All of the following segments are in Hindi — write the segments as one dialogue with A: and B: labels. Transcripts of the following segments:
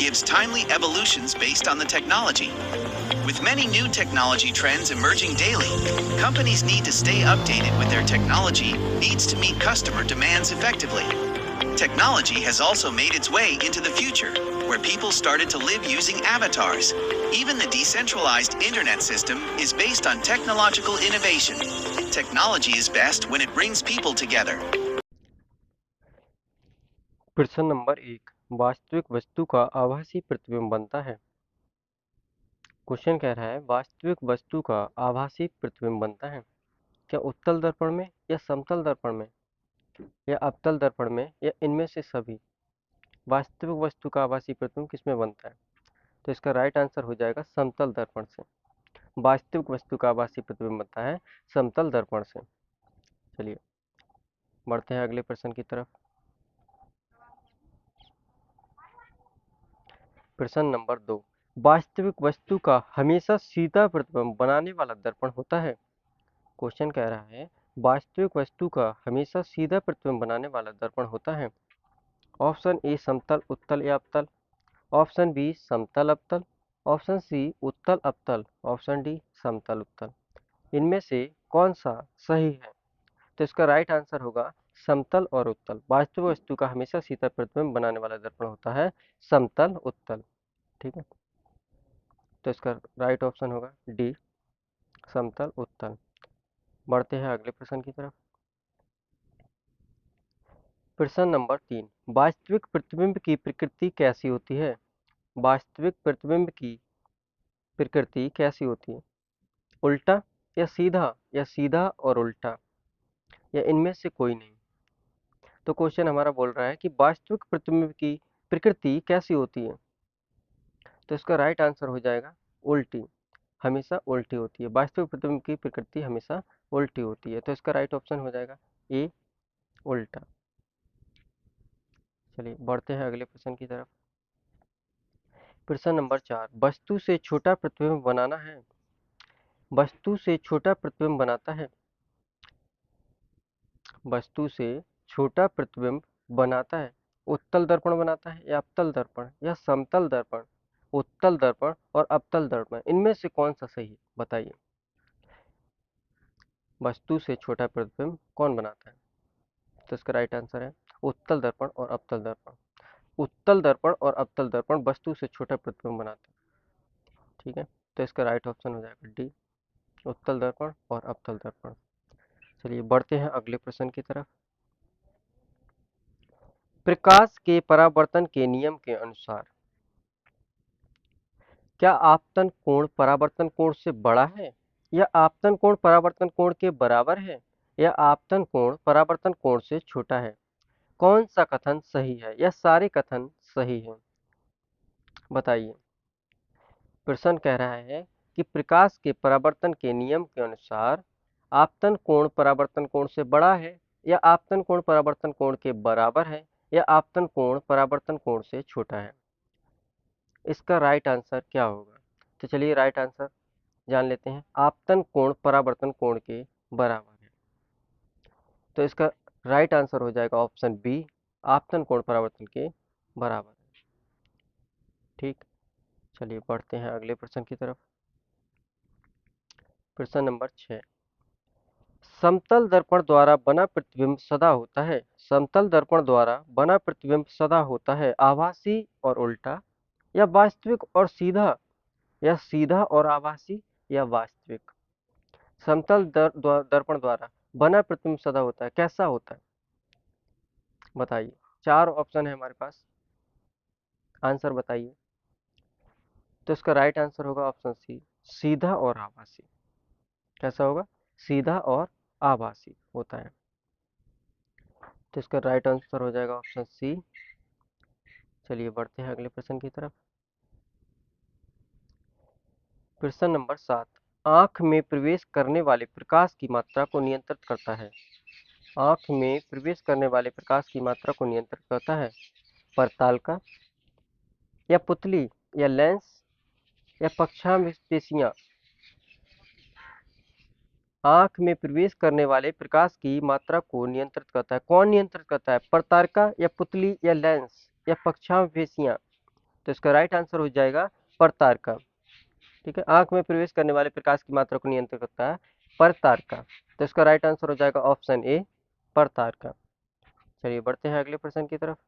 A: gives timely evolutions based on the technology. With many new technology trends emerging daily, companies need to stay updated with their technology needs to meet customer demands effectively. Technology has also made its way into the future, where people started to live using avatars. Even the decentralized internet system is based on technological innovation. Technology is best when it brings people together.
B: प्रश्न नंबर 1, वास्तविक वस्तु का आभासी प्रतिबिंब बनता है। क्वेश्चन कह रहा है वास्तविक वस्तु का आभासी प्रतिबिंब बनता है क्या उत्तल दर्पण में या समतल दर्पण में या अवतल दर्पण में या इनमें से सभी। वास्तविक वस्तु का आभासी प्रतिबिंब किसमें बनता है? तो इसका राइट आंसर हो जाएगा समतल दर्पण से। वास्तविक वस्तु का आभासी प्रतिबिंब बनता है समतल दर्पण से। चलिए बढ़ते हैं अगले प्रश्न की तरफ। प्रश्न नंबर 2, वास्तविक वस्तु का हमेशा सीधा प्रतिबिंब बनाने वाला दर्पण होता है। क्वेश्चन कह रहा है वास्तविक वस्तु का हमेशा सीधा प्रतिबिंब बनाने वाला दर्पण होता है। ऑप्शन ए समतल उत्तल या अवतल, ऑप्शन बी समतल अवतल, ऑप्शन सी उत्तल अवतल, ऑप्शन डी समतल उत्तल। इनमें से कौन सा सही है? तो इसका राइट आंसर होगा समतल और उत्तल। वास्तविक वस्तु का हमेशा सीधा प्रतिबिंब बनाने वाला दर्पण होता है समतल उत्तल। ठीक है, तो इसका राइट ऑप्शन होगा डी समतल उत्तल। बढ़ते हैं अगले प्रश्न की तरफ। प्रश्न नंबर 3, वास्तविक प्रतिबिंब की प्रकृति कैसी होती है? वास्तविक प्रतिबिंब की प्रकृति कैसी होती है? उल्टा या सीधा और उल्टा या इनमें से कोई नहीं। तो क्वेश्चन हमारा बोल रहा है कि वास्तविक प्रतिबिंब की प्रकृति कैसी होती है? तो इसका राइट आंसर हो जाएगा उल्टी, हमेशा उल्टी होती है। वास्तविक प्रतिबिंब की प्रकृति हमेशा उल्टी होती है, तो इसका राइट ऑप्शन हो जाएगा ए उल्टा। चलिए बढ़ते हैं अगले प्रश्न की तरफ। प्रश्न नंबर 4, वस्तु से छोटा प्रतिबिंब बनाना है। वस्तु से छोटा प्रतिबिंब बनाता है। वस्तु से छोटा प्रतिबिंब बनाता है। उत्तल दर्पण बनाता है या अवतल दर्पण या समतल दर्पण, उत्तल दर्पण और अवतल दर्पण, इनमें से कौन सा सही है बताइए। वस्तु से छोटा प्रतिबिंब कौन बनाता है? तो इसका राइट आंसर है उत्तल दर्पण और अवतल दर्पण। उत्तल दर्पण और अवतल दर्पण वस्तु से छोटा प्रतिबिंब बनाते हैं। ठीक है, तो इसका राइट ऑप्शन हो जाएगा डी उत्तल दर्पण और अवतल दर्पण। चलिए बढ़ते हैं अगले प्रश्न की तरफ। प्रकाश के परावर्तन के नियम के अनुसार क्या आपतन कोण परावर्तन कोण से बड़ा है या आपतन कोण परावर्तन कोण के बराबर है या आपतन कोण परावर्तन कोण से छोटा है? कौन सा कथन सही है या सारे कथन सही हैं बताइए। प्रश्न कह रहा है कि प्रकाश के परावर्तन के नियम के अनुसार आपतन कोण परावर्तन कोण से बड़ा है या आपतन कोण परावर्तन कोण के बराबर है या आपतन कोण परावर्तन कोण से छोटा है। इसका राइट आंसर क्या होगा? तो चलिए राइट आंसर जान लेते हैं। आपतन कोण परावर्तन कोण के बराबर है, तो इसका राइट आंसर हो जाएगा ऑप्शन बी आपतन कोण परावर्तन के बराबर है। ठीक, चलिए बढ़ते हैं अगले प्रश्न की तरफ। प्रश्न नंबर 6, समतल दर्पण द्वारा बना प्रतिबिंब सदा होता है। समतल दर्पण द्वारा बना प्रतिबिंब सदा होता है आभासी और उल्टा या वास्तविक और सीधा या सीधा और आभासी या वास्तविक। समतल दर्पण द्वारा बना प्रतिबिंब सदा होता है, कैसा होता है बताइए। 4 ऑप्शन है हमारे पास, आंसर बताइए। तो इसका राइट आंसर होगा ऑप्शन सी सीधा और आभासी। कैसा होगा? सीधा और आभासी होता है, तो इसका राइट आंसर हो जाएगा ऑप्शन सी। चलिए बढ़ते हैं अगले प्रश्न की तरफ। प्रश्न नंबर 7, आंख में प्रवेश करने वाले प्रकाश की मात्रा को नियंत्रित करता है। आंख में प्रवेश करने वाले प्रकाश की मात्रा को नियंत्रित करता है परतालिका या पुतली या लेंस या पक्षापेशियां। आंख में प्रवेश करने वाले प्रकाश की मात्रा को नियंत्रित करता है, कौन नियंत्रित करता है? परतालिका या पुतली या लेंस या पक्षापेशियां। तो इसका राइट आंसर हो जाएगा परतारका। ठीक है, आंख में प्रवेश करने वाले प्रकाश की मात्रा को नियंत्रित करता है परतारका। तो इसका राइट आंसर हो जाएगा ऑप्शन ए, परतारका। चलिए बढ़ते हैं अगले प्रश्न की तरफ।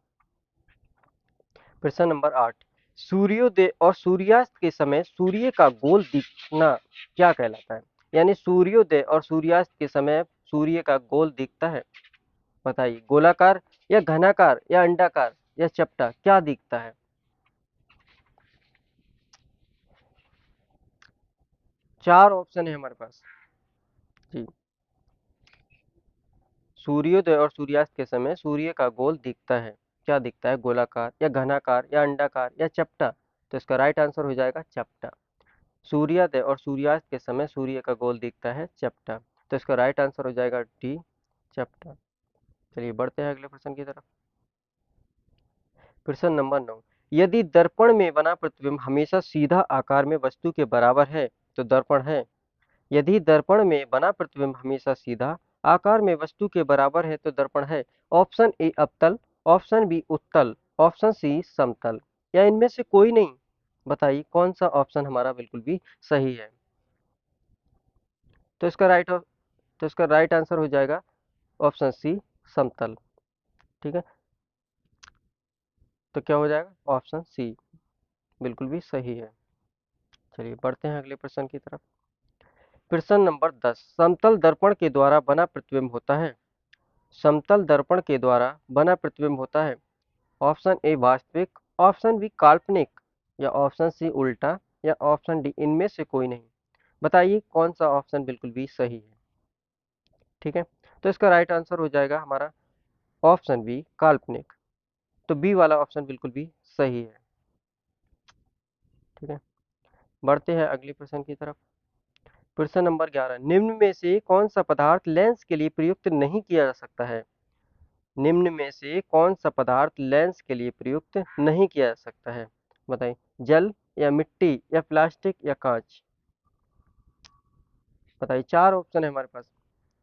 B: प्रश्न नंबर 8, सूर्योदय और सूर्यास्त के समय सूर्य का गोल दिखना क्या कहलाता है? यानी सूर्योदय और सूर्यास्त के समय सूर्य का गोल दिखता है, बताइए गोलाकार या घनाकार या अंडाकार या चपटा, क्या दिखता है? चार ऑप्शन है हमारे पास जी। सूर्योदय और सूर्यास्त के समय सूर्य का गोल दिखता है, क्या दिखता है? गोलाकार या घनाकार या अंडाकार या चपटा? तो इसका राइट आंसर हो जाएगा चपटा। सूर्योदय और सूर्यास्त के समय सूर्य का गोल दिखता है चपटा। तो इसका राइट आंसर हो जाएगा डी, चपटा। चलिए बढ़ते हैं अगले प्रश्न की तरफ। प्रश्न नंबर 9, यदि दर्पण में बना प्रतिबिंब हमेशा सीधा आकार में वस्तु के बराबर है तो दर्पण है। यदि दर्पण में बना प्रतिबिंब हमेशा सीधा आकार में वस्तु के बराबर है तो दर्पण है। ऑप्शन ए अवतल, ऑप्शन बी उत्तल, ऑप्शन सी समतल, या इनमें से कोई नहीं। बताइए कौन सा ऑप्शन हमारा बिल्कुल भी सही है? तो इसका राइट आंसर हो जाएगा ऑप्शन सी, समतल। ठीक है, तो क्या हो जाएगा? ऑप्शन सी बिल्कुल भी सही है। चलिए बढ़ते हैं अगले प्रश्न की तरफ। प्रश्न नंबर 10, समतल दर्पण के द्वारा बना प्रतिबिंब होता है। समतल दर्पण के द्वारा बना प्रतिबिंब होता है। ऑप्शन ए वास्तविक, ऑप्शन बी काल्पनिक, या ऑप्शन सी उल्टा, या ऑप्शन डी इनमें से कोई नहीं। बताइए कौन सा ऑप्शन बिल्कुल भी सही है? ठीक है, तो इसका राइट आंसर हो जाएगा हमारा ऑप्शन बी, काल्पनिक। तो बी वाला ऑप्शन बिल्कुल भी सही है। ठीक है, बढ़ते हैं अगले प्रश्न की तरफ। प्रश्न नंबर 11, निम्न में से कौन सा पदार्थ लेंस के लिए प्रयुक्त नहीं किया जा सकता है? निम्न में से कौन सा पदार्थ लेंस के लिए प्रयुक्त नहीं किया जा सकता है? बताइए जल या मिट्टी या प्लास्टिक या कांच? बताइए, चार ऑप्शन है हमारे पास,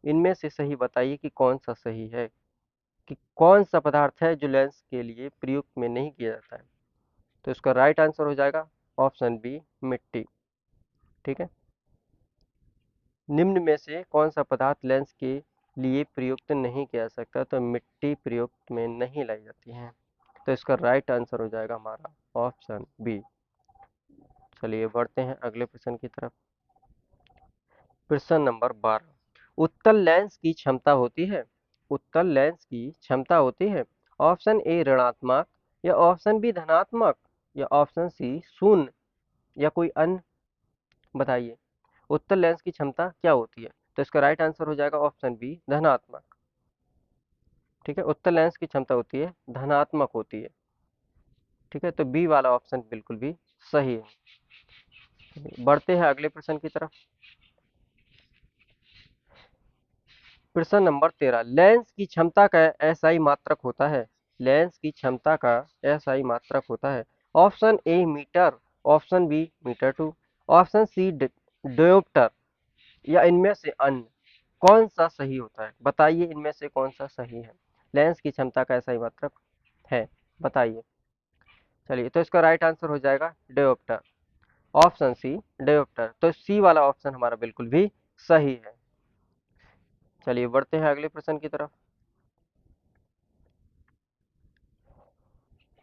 B: इनमें से सही बताइए कि कौन सा सही है, कि कौन सा पदार्थ है जो लेंस के लिए प्रयुक्त में नहीं किया जाता है। तो इसका राइट आंसर हो जाएगा ऑप्शन बी, मिट्टी। ठीक है, निम्न में से कौन सा पदार्थ लेंस के लिए प्रयुक्त नहीं किया जा सकता? तो मिट्टी प्रयुक्त में नहीं लाई जाती है। तो इसका राइट आंसर हो जाएगा हमारा ऑप्शन बी। चलिए बढ़ते हैं अगले प्रश्न की तरफ। प्रश्न नंबर 12, उत्तल लेंस की क्षमता होती है। उत्तल लेंस की क्षमता होती है। ऑप्शन ए ऋणात्मक, या ऑप्शन बी धनात्मक, या ऑप्शन सी शून्य, या कोई अन्य। बताइए उत्तल लेंस की क्षमता क्या होती है? तो इसका राइट आंसर हो जाएगा ऑप्शन बी, धनात्मक। ठीक है, उत्तल लेंस की क्षमता होती है धनात्मक होती है। ठीक है, तो बी वाला ऑप्शन बिल्कुल भी सही है। बढ़ते हैं अगले प्रश्न की तरफ। प्रश्न नंबर 13, लेंस की क्षमता का एसआई मात्रक होता है। लेंस की क्षमता का एसआई मात्रक होता है। Option A metre, option B metre two, option C dioptre, या इनमें से अन्य। कौन सा सही होता है? बताइए इनमें से कौन सा सही है? लेंस की क्षमता का एसआई मात्रक है, बताइए। चलिए, तो इसका राइट आंसर हो जाएगा डायोप्टर, ऑप्शन सी डायोप्टर। तो सी वाला ऑप्शन हमारा बिल्कुल भी सही है। चलिए बढ़ते हैं अगले प्रश्न की तरफ।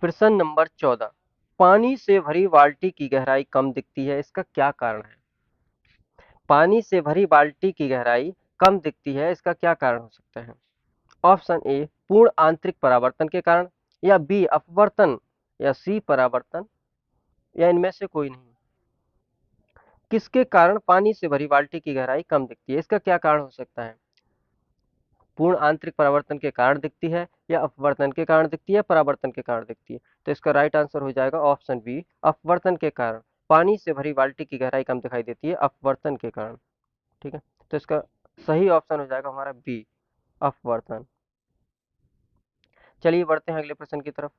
B: प्रश्न नंबर 14, पानी से भरी बाल्टी की गहराई कम दिखती है, इसका क्या कारण है? पानी से भरी बाल्टी की गहराई कम दिखती है, इसका क्या कारण हो सकता है? ऑप्शन ए पूर्ण आंतरिक परावर्तन के कारण, या बी अपवर्तन, या सी परावर्तन, या इनमें से कोई नहीं। किसके कारण पानी से भरी बाल्टी की गहराई कम दिखती है? इसका क्या कारण हो सकता है? पूर्ण आंतरिक परावर्तन के कारण दिखती है, या अपवर्तन के कारण दिखती है, परावर्तन के कारण दिखती है? तो इसका राइट आंसर हो जाएगा ऑप्शन बी, अपवर्तन के कारण। पानी से भरी बाल्टी की गहराई कम दिखाई देती है अपवर्तन के कारण। ठीक है, तो इसका सही ऑप्शन हो जाएगा हमारा बी, अपवर्तन। चलिए बढ़ते हैं अगले प्रश्न की तरफ।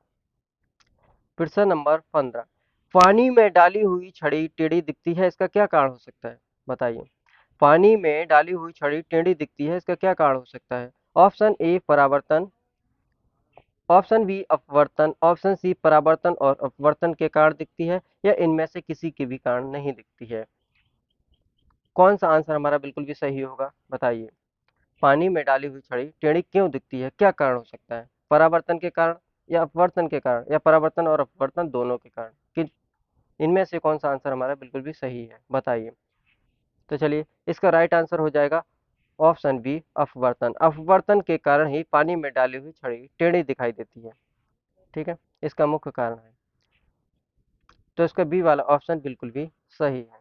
B: प्रश्न नंबर 15, पानी में डाली हुई छड़ी टेढ़ी दिखती है, इसका क्या कारण हो सकता है? बताइए पानी में डाली हुई छड़ी टेढ़ी दिखती है, इसका क्या कारण हो सकता है? ऑप्शन ए परावर्तन, ऑप्शन बी अपवर्तन, ऑप्शन सी परावर्तन और अपवर्तन के कारण दिखती है, या इनमें से किसी के भी कारण नहीं दिखती है। कौन सा आंसर हमारा बिल्कुल भी सही होगा, बताइए। पानी में डाली हुई छड़ी टेढ़ी क्यों दिखती है, क्या कारण हो सकता है? परावर्तन के कारण, या अपवर्तन के कारण, या परावर्तन और अपवर्तन दोनों के कारण? कि इनमें से कौन सा आंसर हमारा बिल्कुल भी सही है, बताइए। तो चलिए, इसका राइट आंसर हो जाएगा ऑप्शन बी अपवर्तन। अपवर्तन के कारण ही पानी में डाली हुई छड़ी टेढ़ी दिखाई देती है। ठीक है, इसका मुख्य कारण है। तो इसका बी वाला ऑप्शन बिल्कुल भी सही है।